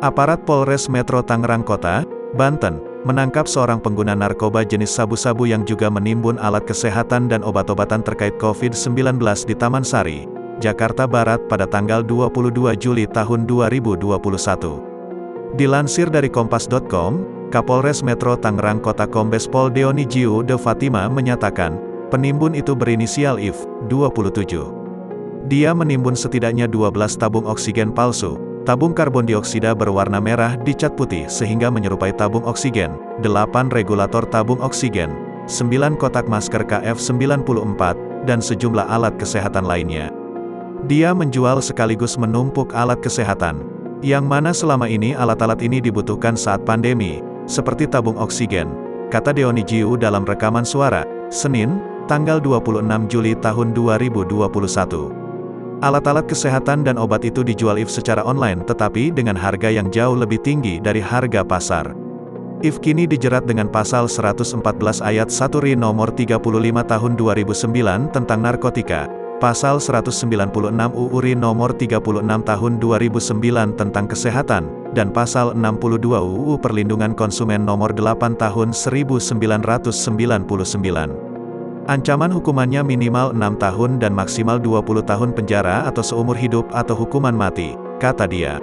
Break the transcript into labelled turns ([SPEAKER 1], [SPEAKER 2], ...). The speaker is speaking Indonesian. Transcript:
[SPEAKER 1] Aparat Polres Metro Tangerang Kota, Banten, menangkap seorang pengguna narkoba jenis sabu-sabu yang juga menimbun alat kesehatan dan obat-obatan terkait COVID-19 di Taman Sari, Jakarta Barat pada tanggal 22 Juli tahun 2021. Dilansir dari kompas.com, Kapolres Metro Tangerang Kota Kombes Pol Deoni Jiu De Fatima menyatakan, penimbun itu berinisial IF, 27. Dia menimbun setidaknya 12 tabung oksigen palsu, tabung karbon dioksida berwarna merah dicat putih sehingga menyerupai tabung oksigen, 8 regulator tabung oksigen, 9 kotak masker KF94, dan sejumlah alat kesehatan lainnya. Dia menjual sekaligus menumpuk alat kesehatan, yang mana selama ini alat-alat ini dibutuhkan saat pandemi, seperti tabung oksigen, kata Deoni Jiu dalam rekaman suara, Senin, tanggal 26 Juli tahun 2021. Alat-alat kesehatan dan obat itu dijual IF secara online tetapi dengan harga yang jauh lebih tinggi dari harga pasar. IF kini dijerat dengan pasal 114 ayat 1 RI nomor 35 tahun 2009 tentang narkotika, pasal 196 UU RI nomor 36 tahun 2009 tentang kesehatan, dan pasal 62 UU Perlindungan Konsumen nomor 8 tahun 1999. Ancaman hukumannya minimal 6 tahun dan maksimal 20 tahun penjara atau seumur hidup atau hukuman mati, kata dia.